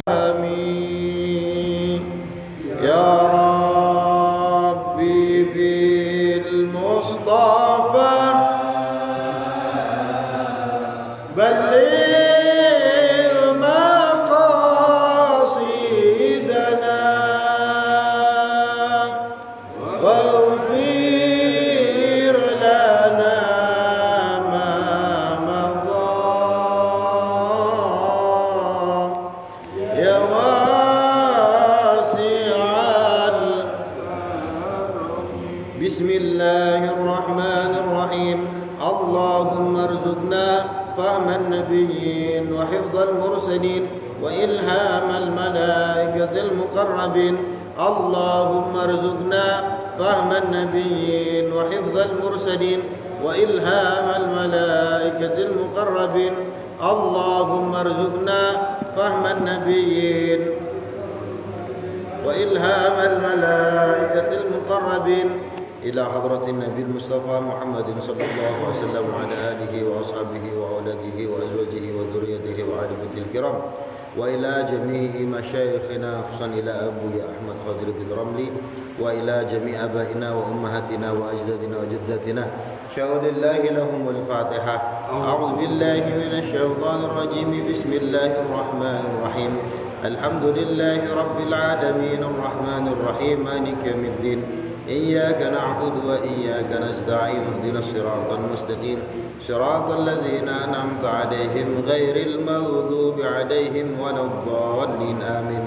آمين يا ربي بالمصطفى بلغ مقاصدنا واغفر لنا ما مضى يا بسم الله الرحمن الرحيم اللهم ارزقنا فهم النبيين وحفظ المرسلين وإلهام الملائكة المقربين اللهم ارزقنا فهم النبيين وحفظ المرسلين وإلهام الملائكة المقربين اللهم ارزقنا فهم النبيين وإلهام الملائكة المقربين إلى حضرة النبي المصطفى محمد صلى الله عليه وسلم وعلى آله وأصحابه وأولاده وأزواجه وذريته وآل بيته الكرام وإلى جميع مشايخنا خصوصا إلى أبوي أحمد خضر الرملي وإلى جميع آبائنا وأمهاتنا وأجدادنا وجداتنا شهد الله لهم الفاتحة أعوذ بالله من الشيطان الرجيم بسم الله الرحمن الرحيم الحمد لله رب العالمين الرحمن الرحيم مالك يوم الدين إياك نعبد وإياك نستعين اهدنا الصراط المستقيم صراط الذين أنعمت عليهم غير المغضوب عليهم ولا الضالين آمين.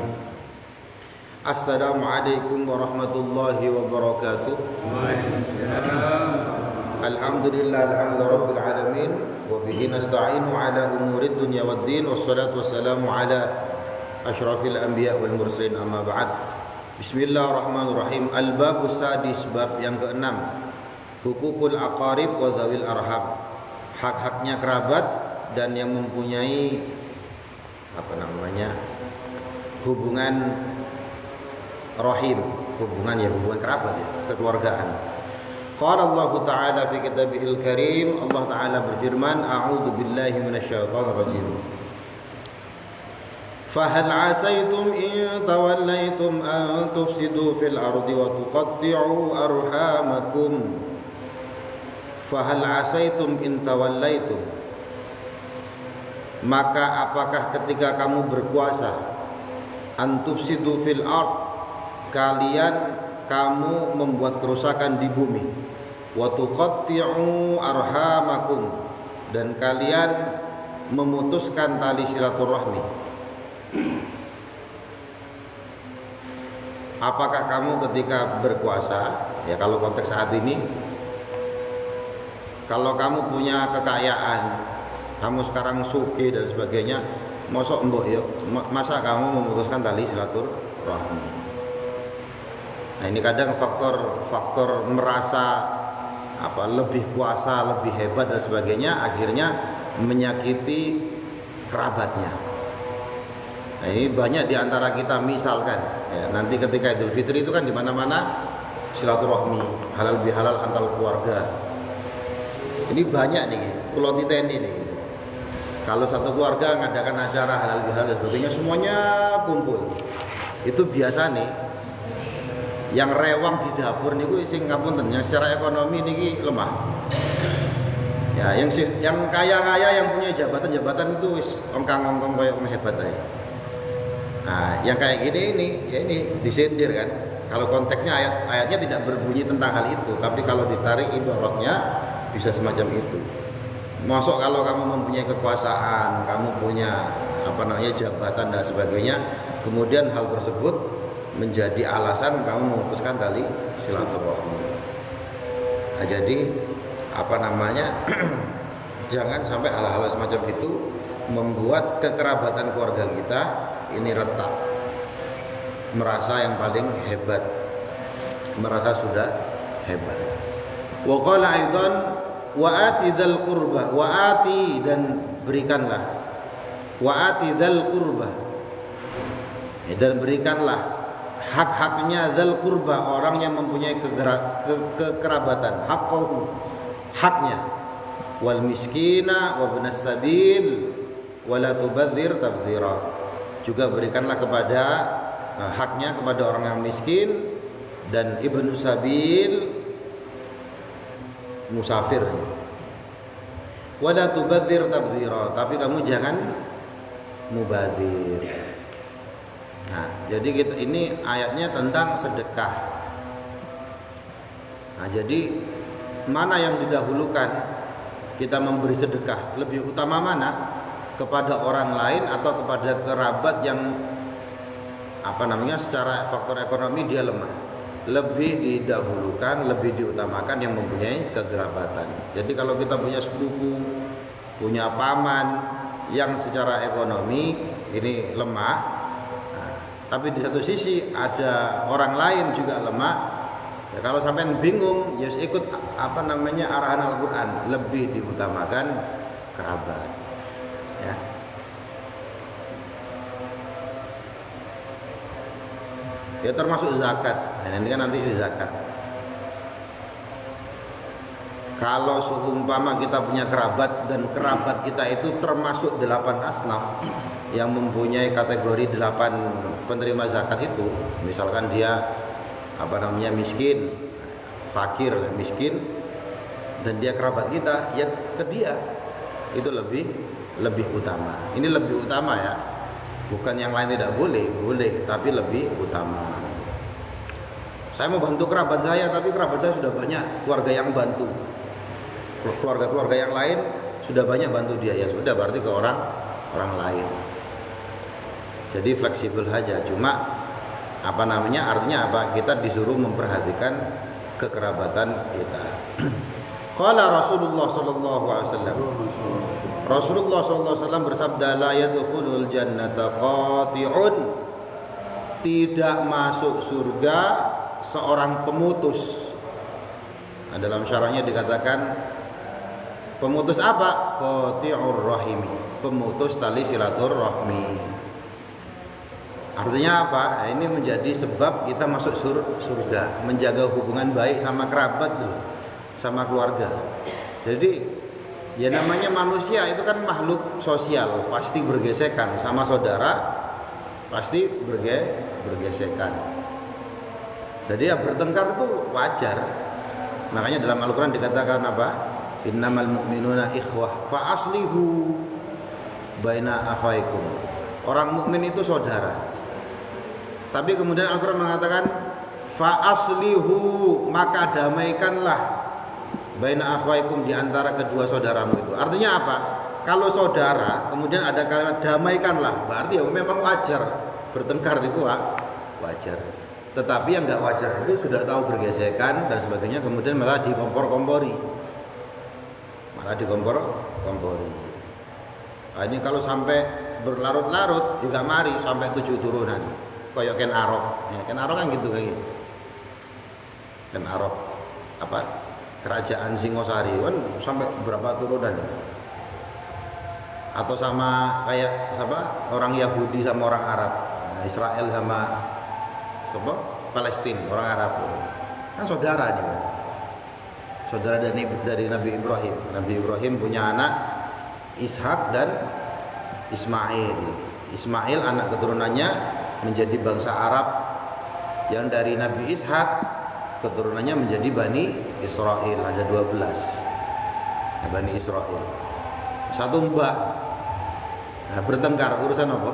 Assalamualaikum warahmatullahi wabarakatuh. Alhamdulillah rabbil alamin wa bihi nasta'inu ala umurid dunya waddin wassalatu wassalamu ala asyrafil anbiya wal mursalin amma ba'd. Bismillahirrahmanirrahim. Al-babus sadis, bab yang ke-6. Hukukul aqarib wa dzawil arham. Hak-haknya kerabat dan yang mempunyai hubungan rahim, hubungan kerabat ya, kekeluargaan. Qala Allah Ta'ala fi kitabihil karim, Allah Ta'ala berfirman, a'udzu billahi minasyaitonir rajim. فهل عسيتم إن توليتم أن تفسدوا في الأرض وتقطعوا أرحامكم فهل عسيتم إن توليتم. Maka apakah ketika kamu berkuasa an tufsidu fil ard, kamu membuat kerusakan di bumi, wa tuqatti'u arhamakum, dan kalian memutuskan tali silaturahmi. Apakah kamu ketika berkuasa, ya kalau konteks saat ini, kalau kamu punya kekayaan, kamu sekarang sugih dan sebagainya, masa kamu memutuskan tali silaturahmi. Nah ini kadang faktor merasa lebih kuasa, lebih hebat dan sebagainya, akhirnya menyakiti kerabatnya. Nah, ini banyak diantara kita, misalkan ya, nanti ketika Idul Fitri itu kan di mana-mana silaturahmi, halal bihalal antar keluarga. Ini banyak nih, pulau titeni nih. Kalau satu keluarga ngadakan acara halal bihalal dan sebagainya, semuanya kumpul. Itu biasa nih. Yang rewang di dapur niku sing ngapunten, yang secara ekonomi niki lemah. Ya, yang kaya-kaya yang punya jabatan-jabatan itu wis ongkang-ongkong koyo hebat aja. Nah, yang kayak gini ini disindir kan. Kalau konteksnya ayatnya tidak berbunyi tentang hal itu, tapi kalau ditarik ibaratnya bisa semacam itu. Masuk kalau kamu mempunyai kekuasaan, kamu punya jabatan dan sebagainya, kemudian hal tersebut menjadi alasan kamu memutuskan tali silaturahmi. Nah, jadi jangan sampai hal-hal semacam itu membuat kekerabatan keluarga kita ini retak, merasa yang paling hebat, merasa sudah hebat. Wa qala aidan wa ati dzal qurba, wa ati, dan berikanlah, wa ati dzal qurba, dan berikanlah hak-haknya dzal qurba, orang yang mempunyai kekerabatan, haqqahu, haknya, wal miskina wa ibnas sabil wa la tubadzir tabdzira, juga berikanlah kepada haknya kepada orang yang miskin dan ibnu sabil, musafir. Wala tubadzir tabdzira, tapi kamu jangan mubadzir. Nah, jadi ini ayatnya tentang sedekah. Nah, jadi mana yang didahulukan? Kita memberi sedekah lebih utama mana? Kepada orang lain atau kepada kerabat yang secara faktor ekonomi dia lemah? Lebih didahulukan, lebih diutamakan yang mempunyai kekerabatan. Jadi kalau kita punya sepupu, punya paman yang secara ekonomi ini lemah, tapi di satu sisi ada orang lain juga lemah, ya kalau sampai bingung, ya ikut arahan Al-Quran, lebih diutamakan kerabat. Ya. Ya termasuk zakat. Nah, ini kan nanti zakat. Kalau seumpama kita punya kerabat dan kerabat kita itu termasuk 8 asnaf yang mempunyai kategori 8 penerima zakat itu, misalkan dia miskin, fakir, miskin, dan dia kerabat kita, ya ke dia itu lebih utama. Ini lebih utama ya. Bukan yang lain tidak boleh, tapi lebih utama. Saya mau bantu kerabat saya, tapi kerabat saya sudah banyak keluarga yang bantu. Terus keluarga yang lain sudah banyak bantu dia, ya sudah berarti ke orang lain. Jadi fleksibel aja. Cuma artinya apa? Kita disuruh memperhatikan kekerabatan kita. Qala Rasulullah sallallahu alaihi wasallam. Rasulullah sallallahu alaihi wasallam bersabda, la yadkhulul jannata qati'un. Tidak masuk surga seorang pemutus. Nah, dalam syarahnya dikatakan pemutus apa? Qati'ur rahimi, pemutus tali silaturahmi. Artinya apa? Nah, ini menjadi sebab kita masuk surga, menjaga hubungan baik sama kerabat tuh, sama keluarga. Jadi ya namanya manusia itu kan makhluk sosial, pasti bergesekan sama saudara, pasti bergesekan. Jadi ya bertengkar itu wajar. Makanya dalam Al-Quran dikatakan apa? Innamal mu'minuna ikhwah fa aslihu baina akhwaikum. Orang mukmin itu saudara. Tapi kemudian Al-Quran mengatakan fa aslihu, maka damaikanlah baina akhwaikum, di antara kedua saudaramu itu. Artinya apa? Kalau saudara kemudian ada kalimat damaikanlah, berarti ya memang wajar bertengkar itu wajar. Tetapi yang enggak wajar itu sudah tahu bergesekan dan sebagainya, kemudian malah dikompor-kompori. Nah, ini kalau sampai berlarut-larut juga mari sampai 7 turunan. Kayak Ken Arok. Ya, Ken Arok kan gitu kayak gitu. Ken Arok kerajaan Singosari kan sampai berapa turunan, atau sama kayak orang Yahudi sama orang Arab, Israel sama Palestina, orang Arab kan saudara nih kan, saudara dari Nabi Ibrahim. Nabi Ibrahim punya anak Ishak dan Ismail. Ismail anak keturunannya menjadi bangsa Arab, yang dari Nabi Ishak keturunannya menjadi Bani Israel, ada 12 ya, Bani Israel, satu mbah. Nah, bertengkar urusan apa?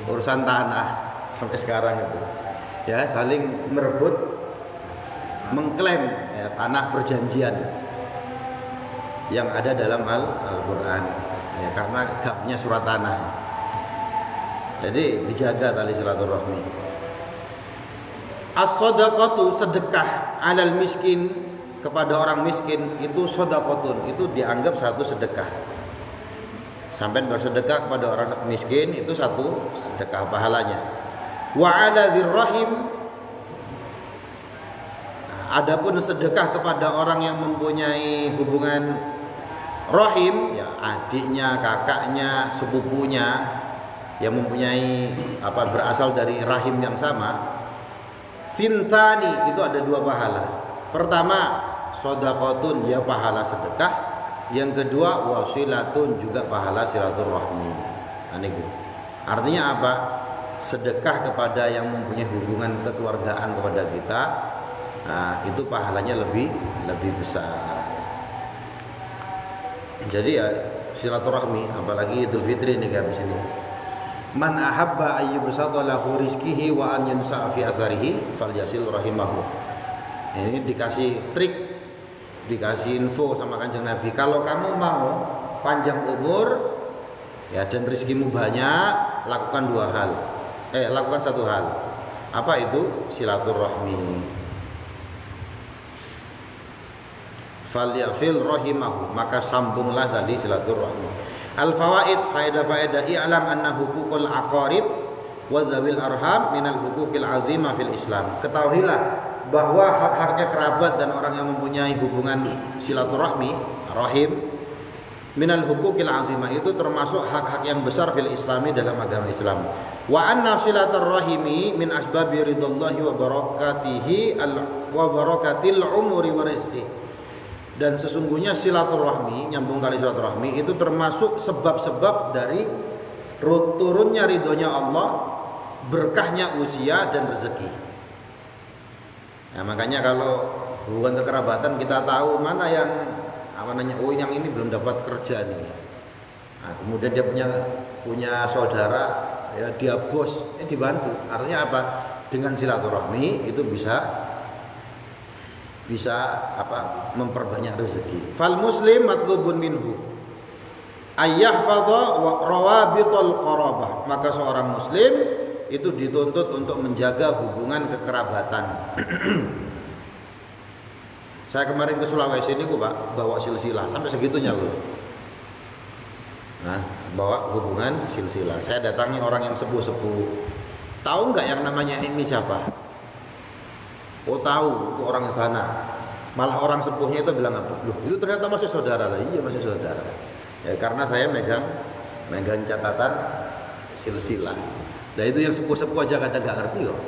Urusan tanah sampai sekarang itu ya, saling merebut, mengklaim ya, tanah perjanjian yang ada dalam Al-Quran ya, karena gapnya surat tanah. Jadi dijaga tali silaturahmi. As-shadaqatu, sedekah, alal miskin, kepada orang miskin, itu shadaqatun, itu dianggap satu sedekah. Sampai bersedekah kepada orang miskin itu satu sedekah pahalanya. Wa ala dzirrahim, adapun sedekah kepada orang yang mempunyai hubungan rahim, ya adiknya, kakaknya, sepupunya yang mempunyai berasal dari rahim yang sama, sintani, itu ada 2 pahala. Pertama shadaqatun, ya pahala sedekah. Yang kedua wasilatun, juga pahala silaturahmi. Nah, Artinya apa? Sedekah kepada yang mempunyai hubungan kekeluargaan kepada kita, nah, itu pahalanya lebih besar. Jadi ya silaturahmi, apalagi Idul Fitri nih habis ini. Man ahabba ayyubsata lahu rizqihi wa an yansa'a fi atharihi falyasil rahimahu. Ini dikasih trik, dikasih info sama Kanjeng Nabi. Kalau kamu mau panjang umur ya dan rezekimu banyak, lakukan lakukan satu hal. Apa itu? Silaturahmi. Falyasil rahimahu, maka sambunglah tadi silaturahmi. Al-fawaid, faedah-faedah, i'lam anna hukukul aqarib wa dzawil arham minal hukukil azimah fil Islam. Ketahuilah bahwa hak-haknya kerabat dan orang yang mempunyai hubungan silaturahmi, rahim, minal hukukil azimah, itu termasuk hak-hak yang besar fil Islami, dalam agama Islam. Wa anna silaturahimi min asbabi ridallahi wa barakatihi wa barakatil umuri wa rizqi. Dan sesungguhnya silaturahmi, nyambung kali silaturahmi, itu termasuk sebab-sebab dari turunnya ridhonya Allah, berkahnya usia dan rezeki. Nah, makanya kalau hubungan kekerabatan kita tahu mana yang oh yang ini belum dapat kerja nih. Nah, kemudian dia punya saudara, ya dia bos, dibantu. Artinya apa? Dengan silaturahmi itu bisa memperbanyak rezeki. Fal muslim matlubun minhu ayyahfadha rawabitul qarabah. Maka seorang muslim itu dituntut untuk menjaga hubungan kekerabatan. Saya kemarin ke Sulawesi ini Pak, bawa silsilah sampai segitunya loh. Nah, bawa hubungan silsilah. Saya datangi orang yang sepuh-sepuh. Tahu nggak yang namanya ini siapa? Oh tahu, itu orang sana. Malah orang sepuhnya itu bilang apa? Loh, itu ternyata masih saudara lah. Iya masih saudara. Ya karena saya megang catatan silsilah. Nah itu yang sepuh-sepuh aja kadang nggak ngerti kok.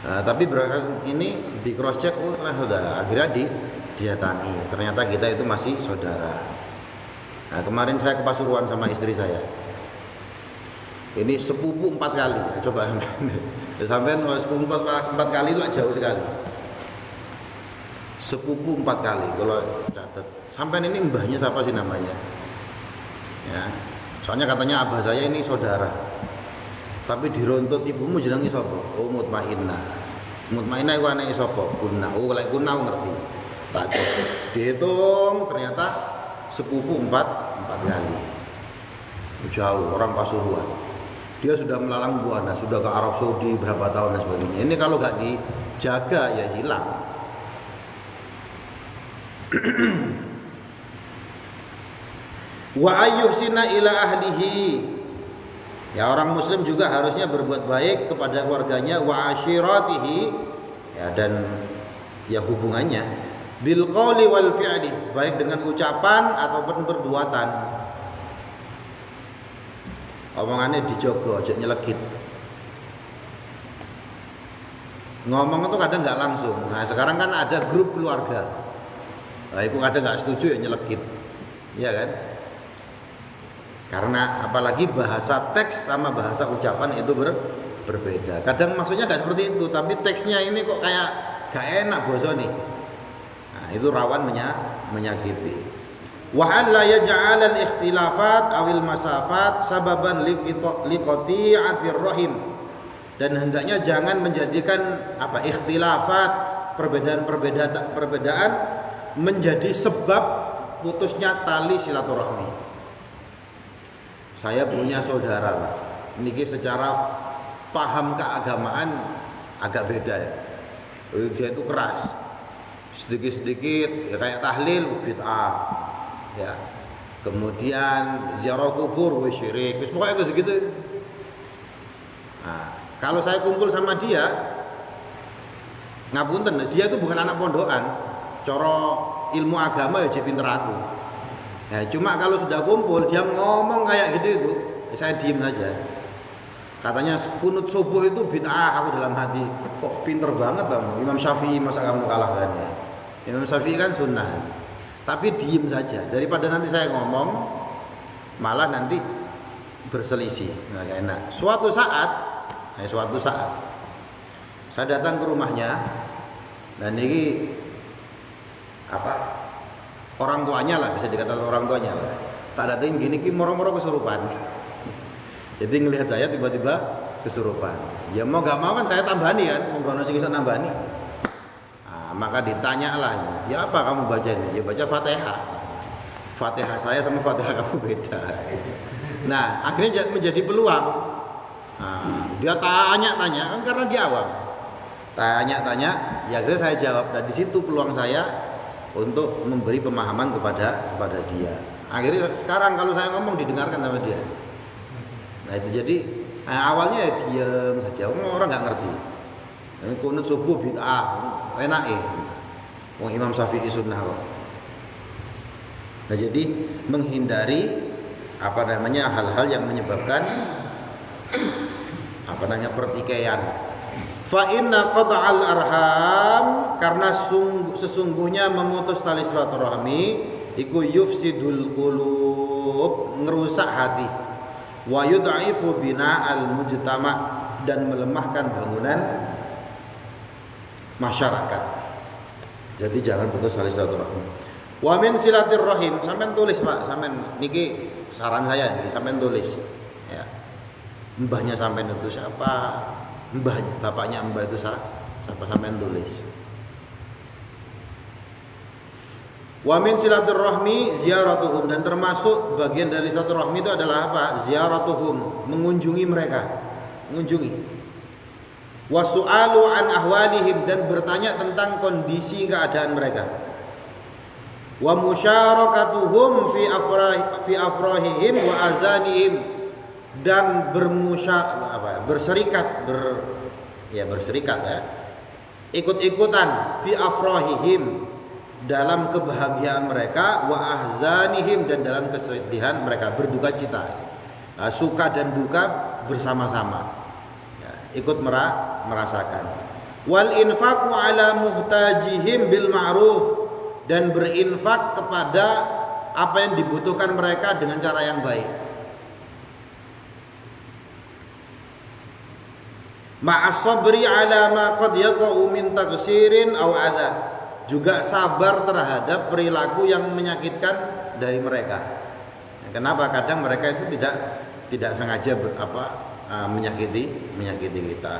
Nah, tapi berangkat ini di cross check, oh ternyata saudara. Akhirnya didatangi. Ternyata kita itu masih saudara. Nah kemarin saya ke Pasuruan sama istri saya. Ini sepupu 4 kali. Coba sampai sepupu 4 kali itu jauh sekali. Sepupu 4 kali kalau catat. Sampai ini mbahnya siapa sih namanya? Ya. Soalnya katanya abah saya ini saudara. Tapi diruntut ibumu jenenge sapa? Oh Mutmainnah. Mutmainnah iku anake sapa? Guna. Oh lek Guna ngerti. Tak dihitung ternyata sepupu 4 kali. Jauh orang Pasuruan. Dia sudah melalang buana, sudah ke Arab Saudi berapa tahun dan sebagainya. Ini kalau nggak dijaga ya hilang. Wa ayyuhsina ila ahlihi. Ya orang muslim juga harusnya berbuat baik kepada keluarganya, wa ashiratihi, ya dan ya hubungannya bil qauli wal fi'li, baik dengan ucapan ataupun perbuatan. Omongannya dijogo, aja nyelekit. Ngomong itu kadang nggak langsung. Nah sekarang kan ada grup keluarga. Nah itu kadang nggak setuju ya nyelekit, ya kan? Karena apalagi bahasa teks sama bahasa ucapan itu berbeda. Kadang maksudnya nggak seperti itu, tapi teksnya ini kok kayak gak enak boso nih. Nah itu rawan menyakiti. Wa an la yaj'al al-ikhtilafat awil masafat sababan liqati'atir rahim. Dan hendaknya jangan menjadikan ikhtilafat, perbedaan menjadi sebab putusnya tali silaturahmi. Saya punya saudara Pak. Niki secara paham keagamaan agak beda ya. Dia itu keras. Sedikit-sedikit ya kayak tahlil bid'ah. Ya. Kemudian ziarah kubur syirik. Pokoknya gitu. Nah, kalau saya kumpul sama dia, ngapunten, dia itu bukan anak pondokan. Coro ilmu agama ya jadi pinter aku. Ya, cuma kalau sudah kumpul dia ngomong kayak gitu itu, saya diem saja. Katanya kunut subuh itu bid'ah, aku dalam hati. Kok pinter banget kamu? Imam Syafi'i masa kamu kalahkan ya? Imam Syafi'i kan sunnah. Tapi diem saja, daripada nanti saya ngomong malah nanti berselisih, nggak enak. Suatu saat saya datang ke rumahnya dan ini orang tuanya lah, bisa dikatakan orang tuanya lah. Tak datang gini moro-moro kesurupan. Jadi ngelihat saya tiba-tiba kesurupan. Ya mau gak mau kan saya tambani kan, mau gak sing iso nambani. Maka ditanya lah, ya apa kamu baca ini? Ya baca Fatihah. Fatihah saya sama Fatihah kamu beda. Nah akhirnya menjadi peluang. Dia tanya-tanya kan karena dia awam. Tanya-tanya, ya akhirnya saya jawab. Dan di situ peluang saya untuk memberi pemahaman kepada dia. Akhirnya sekarang kalau saya ngomong didengarkan sama dia. Nah itu jadi awalnya ya diam saja, orang nggak ngerti. Ini kunut subuh bid'ah, enak wong Imam Syafi'i sunnah kok. Nah jadi menghindari hal-hal yang menyebabkan pertikaian. Fa inna qata'al arham, karena sesungguhnya memutus tali silaturahmi iku yufsidul qulub, ngerusak hati, wa yud'ifu bina'al mujtama, dan melemahkan bangunan masyarakat. Jadi jangan putus tali silaturahmi. Wa min silaturrahim, sampean tulis Pak, sampean niki saran saya niki, sampean tulis ya. Mbahnya sampean itu siapa? Mbahnya, bapaknya mbah itu siapa, sampean tulis. Wa min silaturrahmi ziyaratuhum, dan termasuk bagian dari silaturahmi itu adalah apa? Ziyaratuhum, mengunjungi mereka, mengunjungi. Wa su'alu an ahwalihim, dan bertanya tentang kondisi keadaan mereka. Wa musyarakatuhum fi afrahihim wa azanihim, dan berserikat ikut-ikutan fi afrahihim, dalam kebahagiaan mereka, wa ahzanihim, dan dalam kesedihan mereka, berduka cita, suka dan duka bersama-sama ya, ikut merasakan. Wal infaqu ala muhtajihim bil ma'ruf, dan berinfak kepada apa yang dibutuhkan mereka dengan cara yang baik. Ma'as-sabri ala ma qad yaqa'u min taqsirin aw adza, juga sabar terhadap perilaku yang menyakitkan dari mereka. Kenapa? Kadang mereka itu tidak sengaja menyakiti kita.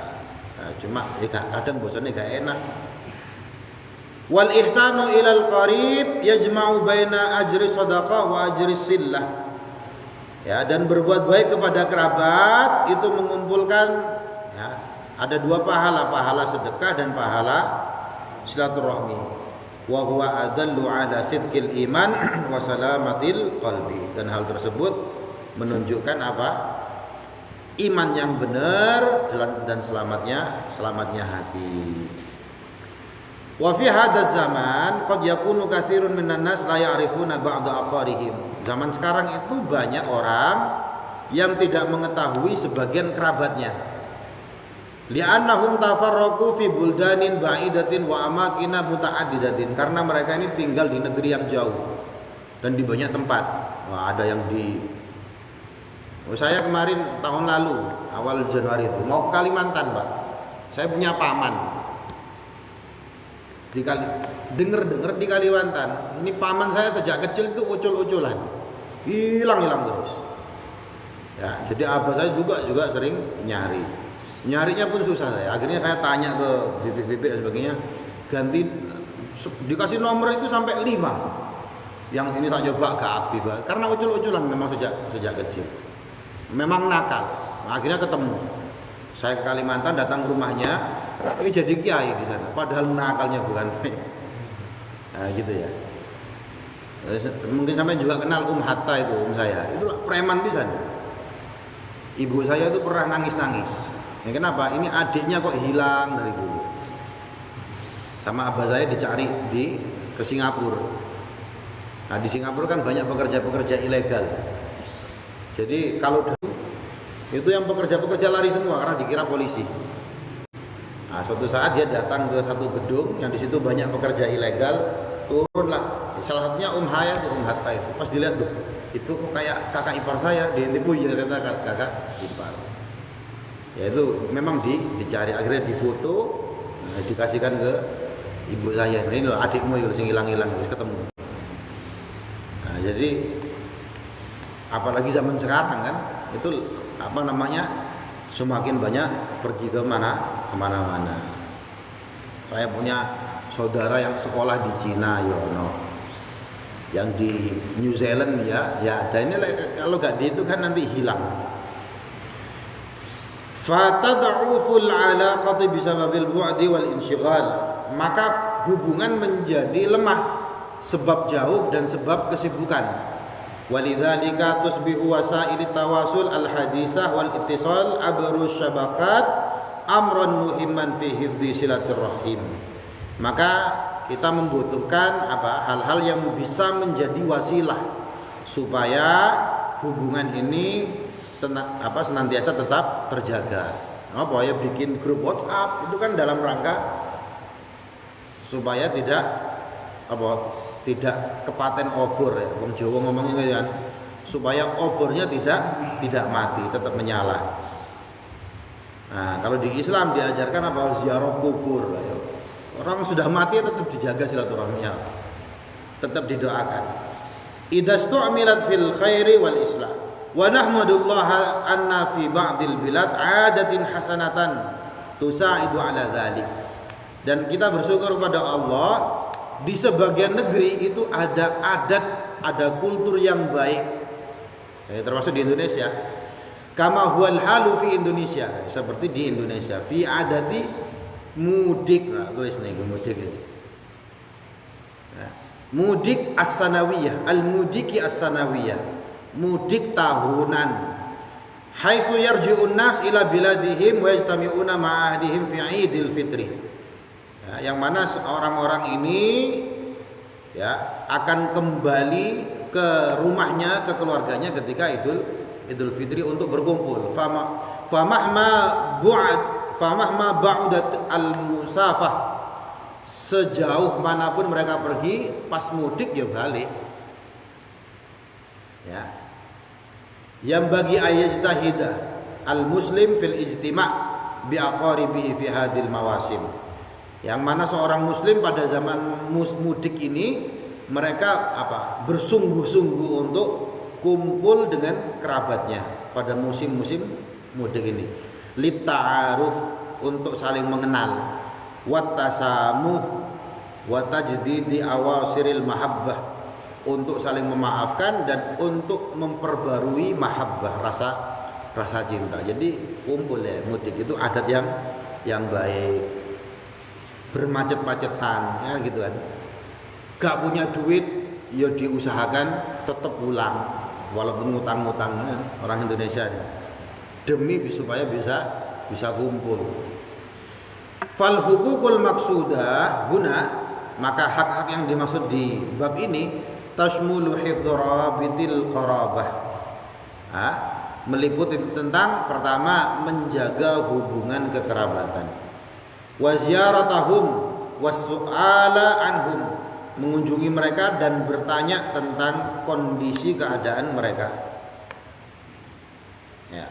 Cuma kadang bosannya gak enak. Wal ihsanu ilal qarib yajma'u baina ajri shadaqah wa ajri sillah. Ya, dan berbuat baik kepada kerabat itu mengumpulkan ya, ada dua pahala sedekah dan pahala silaturahmi. Wa huwa adallu ala sidqil iman wa salamatil qalbi, dan hal tersebut menunjukkan apa? Iman yang benar dan selamatnya hati. Wa fi hadzal zaman qad yakunu katsirun minan nas la ya'rifuna ba'da aqarihim. Zaman sekarang itu banyak orang yang tidak mengetahui sebagian kerabatnya. Li'annahum tafarraqu fi buldanin ba'idatin wa amakina muta'addidatin, karena mereka ini tinggal di negeri yang jauh dan di banyak tempat. Ada yang saya kemarin tahun lalu awal Januari itu mau ke Kalimantan, Pak. Saya punya paman dengar di Kalimantan. Ini paman saya sejak kecil itu ucul-uculan, hilang terus ya. Jadi abah saya juga sering nyarinya pun susah saya. Akhirnya saya tanya ke bibit-bibit dan sebagainya, ganti, dikasih nomor itu sampai 5. Yang ini tak coba gak aktif, karena ucul-uculan memang sejak kecil, memang nakal. Akhirnya ketemu, saya ke Kalimantan, datang ke rumahnya, ini jadi kiai di sana, padahal nakalnya bukan main. Nah gitu ya. Mungkin sampai juga kenal Hatta itu, saya itu preman pisan. Ibu saya itu pernah nangis. Ya, kenapa? Ini adiknya kok hilang dari dulu. Sama abah saya dicari ke Singapura. Nah di Singapura kan banyak pekerja-pekerja ilegal. Jadi kalau dulu itu yang pekerja-pekerja lari semua karena dikira polisi. Nah, suatu saat dia datang ke satu gedung yang di situ banyak pekerja ilegal, turunlah. Salah satunya Hatta itu. Pas dilihat tuh, itu kok kayak kakak ipar saya di NTB ya, ternyata kakak ipar. Ya itu memang dicari, akhirnya difoto, dikasihkan ke ibu saya. Nah ini loh adikmu yang hilang-hilang harus ketemu. Nah, jadi apalagi zaman sekarang kan itu apa namanya, semakin banyak pergi kemana-mana. Saya punya saudara yang sekolah di Cina, Yono, yang di New Zealand ya ada. Ini kalau gak di itu kan nanti hilang. Fatad'uful 'alaqati bisababil bu'di wal insyighal, maka hubungan menjadi lemah sebab jauh dan sebab kesibukan. Walidzalika tusbihu wasailit tawasul al hadisah wal ittisal abru syabakat amran muhimman fi hifdzi silaturrahim. Maka kita membutuhkan hal-hal yang bisa menjadi wasilah supaya hubungan ini senantiasa tetap terjaga. Apa ya, bikin grup WhatsApp itu kan dalam rangka supaya tidak kepaten obor ya. Wong Jawa ngomongnya kan, supaya obornya tidak mati, tetap menyala. Nah, kalau di Islam diajarkan ziarah kubur. Orang sudah mati tetap dijaga silaturahminya, tetap didoakan. Idza stu'milat fil khairi wal islah. Wa nahmadullah anna fi ba'dil bilad 'adatin hasanatan tusa'idu 'ala dzalik. Dan kita bersyukur pada Allah, di sebagian negeri itu ada adat, ada kultur yang baik. Termasuk di Indonesia. Kama huwal halu fi Indonesia, seperti di Indonesia. Fi adati mudik, tulis nih mudik ini. Mudik as-sanawiyah, al-mudiki as-sanawiyah, mudik tahunan. Haitsu yarji'un nas ila biladihim wa yajtami'una ma'ahdihim fi 'idil fitri. Yang mana orang-orang ini ya akan kembali ke rumahnya, ke keluarganya ketika Idul Fitri untuk berkumpul. Famahma ba'udat al-musafah, sejauh manapun mereka pergi, pas mudik ya balik. Ya. Yang bagi ayajtahida al-muslim fil ijtima' bi aqaribihi fi hadil mawasim. Yang mana seorang muslim pada zaman mudik ini mereka bersungguh-sungguh untuk kumpul dengan kerabatnya pada musim-musim mudik ini. Litta'aruf, untuk saling mengenal, wattasamuh wa tajdidi awasiril mahabbah, untuk saling memaafkan dan untuk memperbarui mahabbah, rasa cinta. Jadi kumpul ya, mudik itu adat yang baik. Bermacet-macetan ya gitu kan. Gak punya duit ya diusahakan tetap pulang walaupun ngutang-ngutang ya, orang Indonesia ya. Demi supaya bisa kumpul. Fal huququl maqsudah guna, maka hak-hak yang dimaksud di bab ini tashmulu hifdzu rabitil qarabah. Meliputi tentang pertama menjaga hubungan kekerabatan. Wa ziyaratahum was-su'ala anhum, mengunjungi mereka dan bertanya tentang kondisi keadaan mereka. Ya.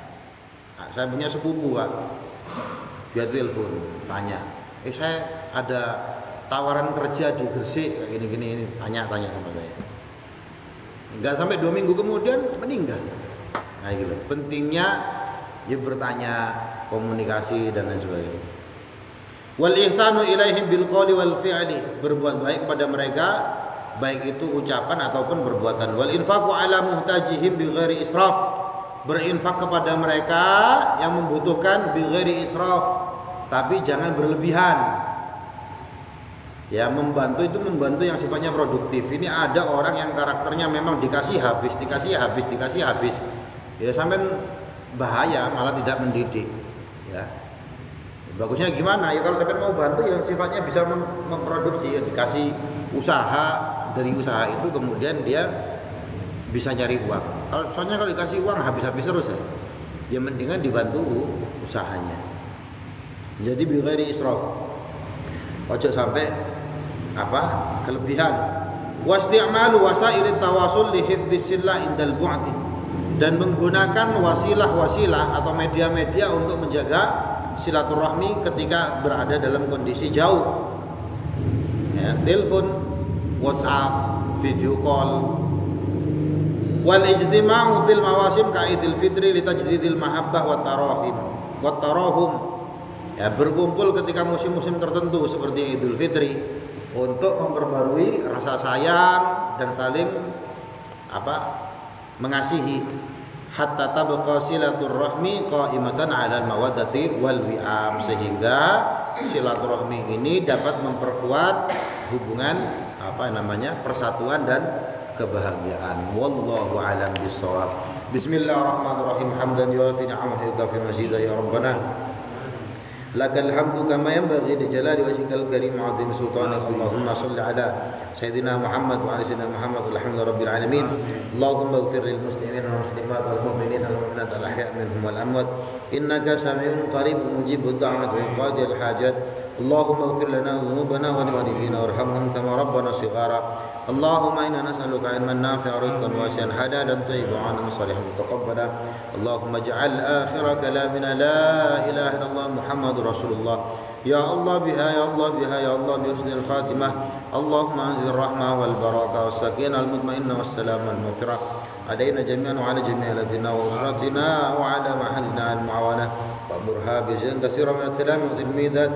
Saya punya sepupu, Pak. Dia telepon, tanya, saya ada tawaran kerja di Gresik gini, tanya sama saya. Enggak sampai 2 minggu kemudian meninggal. Nah gitu. Pentingnya ya bertanya, komunikasi dan lain sebagainya. Wal ihsanu ilaihim bil qawli wal fi'li, berbuat baik kepada mereka, baik itu ucapan ataupun perbuatan. Wal infaqu ala muhtajihim bi ghairi israf, berinfak kepada mereka yang membutuhkan bi ghairi israf, tapi jangan berlebihan. Ya, membantu itu membantu yang sifatnya produktif. Ini ada orang yang karakternya memang dikasih habis. Ya sampai bahaya, malah tidak mendidik. Ya. Bagusnya gimana? Ya kalau sampai mau bantu yang sifatnya bisa memproduksi, ya dikasih usaha, dari usaha itu kemudian dia bisa nyari uang. Soalnya kalau dikasih uang habis-habis terus ya. Ya mendingan dibantu usahanya. Jadi bi ghairi israf. Ojo sampai kelebihan. Wasti'malu wasailit tawasul li hifdzis sillah indal bu'ti, dan menggunakan wasilah-wasilah atau media-media untuk menjaga silaturahmi ketika berada dalam kondisi jauh. Ya, telepon, WhatsApp, video call. Wal ijtima'u fil mawasim ka'idil fitri li tajdidil mahabbah wat tarahum. Ya, berkumpul ketika musim-musim tertentu seperti Idul Fitri untuk memperbarui rasa sayang dan saling mengasihi, hatta tabqa silaturahmi qa'imatan 'alal mawaddati wal wi'am, sehingga silaturahmi ini dapat memperkuat hubungan persatuan dan kebahagiaan. Wallahu a'lam bissawab. Bismillahirrahmanirrahim. Hamdan yuwafi ni'amahu yukafi mazidah ya rabbana. Lakal hamdu kama yanbaghi li jalali wajhikal karim 'azim sultanik. Allahumma shalli ala sayyidina Muhammad wa ala sayyidina Muhammad walhamdulillahi rabbil alamin. Allahumma ighfir lil muslimin wal muslimat wal mu'minin wal mu'minat al ahya' minhum wal amwat innaka sami'un qaribun mujibud da'wat wa qadil hajat. Allahumma ighfir lana dhunubana wa liwalidina warhamhum kama rabbana shighara. Allahumma inna nas'aluka 'ilman nafi'an rizqan wasi'an hadadan thayyiban salihan mutaqabbala. Allahumma ij'al akhira kalamina la ilaha illallah Muhammadur Rasulullah. Ya Allah biha ya Allah biha ya Allah bi husnil khatimah. Allahumma anzil rahmah wal barakah was sakinah al mutmainnah was salam wal maghfirah alaina jami'an wa ala jami'il ladina wa usratina wa ala mahallina al muawanah wa burha bi zin katsiran min at-talam wa tilmidat.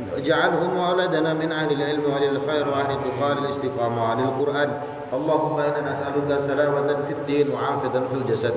اجعلهم ولدنا من أهل العلم وللخير وأهل التقى للاستقامة على القرآن. اللهم إنا نسألك سلامة في الدين وعافية في الجسد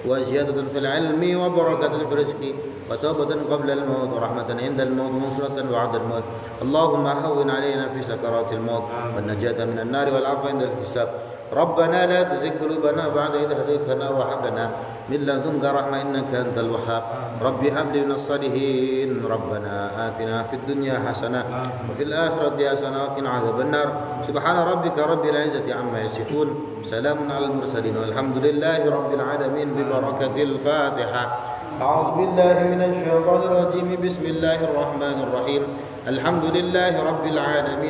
وزيادة في العلم وبركة في الرزق وتوبة قبل الموت ورحمة عند الموت ونصرة بعد الموت. اللهم هون علينا في سكرات الموت والنجاة من النار والعفو عند الحساب. ربنا لا تزغ قلوبنا بعد إذ هديتنا وهب لنا من لدنك رحمة إنك أنت الوهاب. رب هب لي من الصالحين. ربنا آتنا في الدنيا حسنة وفي الآخرة حسنة وقنا عذاب النار. سبحان ربك رب العزة عما يصفون سلام على المرسلين والحمد لله رب العالمين ببركة الفاتحة. أعوذ بالله من الشيطان الرجيم. بسم الله الرحمن الرحيم. الحمد لله رب العالمين.